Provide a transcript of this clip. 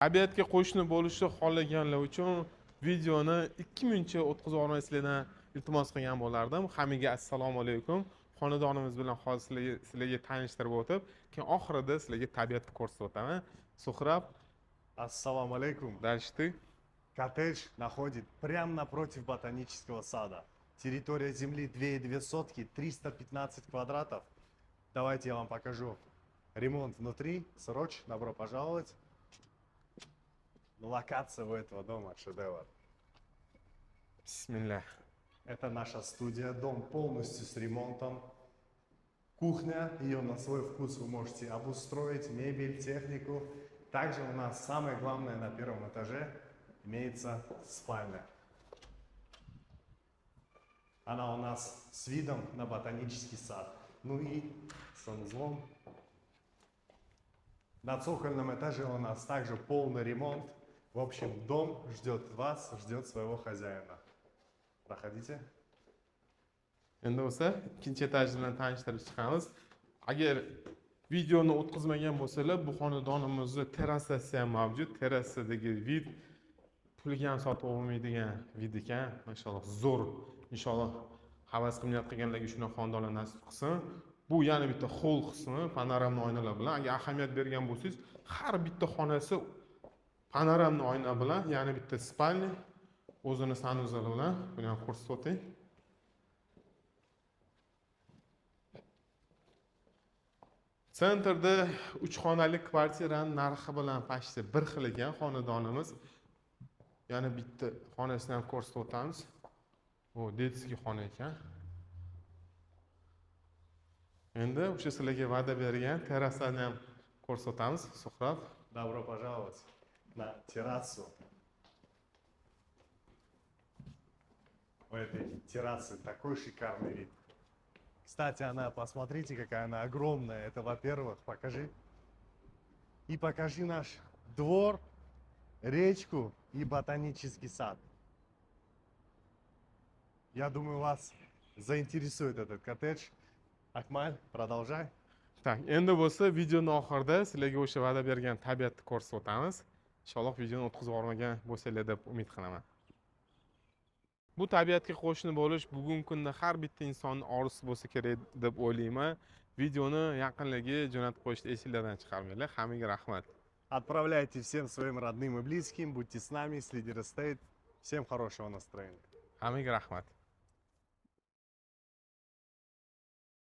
Tabiatga qo'shni bo'lishni xohlaganlar uchun videoni 2 minutcha o'tkazib yubormaslikdan iltimos qilgan bo'lardim. Hammaga assalomu alaykum. Xonadonimiz bilan hozir sizlarga tanishtirib o'tib, keyin oxirida sizlarga tabiatni ko'rsatib o'taman. Suhrab, Ассаламу алейкум. дальше ты. Коттедж находит прямо напротив ботанического сада. Территория земли 2,2 сотки, 315 квадратов. Давайте я вам покажу ремонт внутри. Сроч, добро пожаловать. Локация у этого дома шедевр. Bismillah. Это наша студия, дом полностью с ремонтом. Кухня, ее на свой вкус вы можете обустроить, мебель, технику. Также у нас самое главное на первом этаже имеется спальня. Она у нас с видом на ботанический сад. Ну и санузлом. На цокольном этаже у нас также полный ремонт. В общем, дом ждет вас, ждет своего хозяина. Проходите. Endi bo'lsa, ikkinchi etaj bilan tanishtirib chiqamiz. Agar videoni o'tkazmagan bo'lsalar, bu xonadonimizda terrasasi ham mavjud. Terrasadagi vid pulga ham sotib olmaydigan vid ekan. Mashalloh, zo'r. Inshaalloh havas qilayotganlarga shunaqa xonadonlar nasib qilsin. Bu yana bitta hol qismi panoramli oynalar bilan. Agar ahamiyat bergan bo'lsangiz, har bitta xonasi panoramli oyna bilan, yana bitta spalni, o'zini sanuzeli bilan buni ham ko'rsatib o'tay. Sentrda 3 xonali kvartiraning narxi bilan почти bir xil ekan xonadonimiz. Yana bitta xonasini ham ko'rsatib o'tamiz. Bu detskiy xona ekan. Endi o'sha sizlarga va'da bergan terrasani ham ko'rsatib o'tamiz. Suhrab, Добро пожаловать на террасу. У этой террасы такой шикарный вид. Кстати, она, посмотрите, какая она огромная. Это, во-первых, покажи. И покажи наш двор, речку и ботанический сад. Я думаю, вас заинтересует этот коттедж. Акмаль, продолжай. tak, endi bo'lsa videoning oxirida sizlarga o'sha va'da bergan tabiatni ko'rsatib o'tamiz. Inshaalloh videoni o'tkazib yubormagan bo'lsanglar deb umid qilaman. Bu tabiatga qo'shni bo'lish bugungi kunda har bitta insonning orzusi bo'lsa kerak deb o'ylayman. Videoni yaqinlarga jo'natib qo'yishni esinglardan chiqarmanglar. Hammaga rahmat. Отправляйте всем своим родным и близким. Будьте с нами, Sleedy Estate. Всем хорошего настроения. Hammaga rahmat.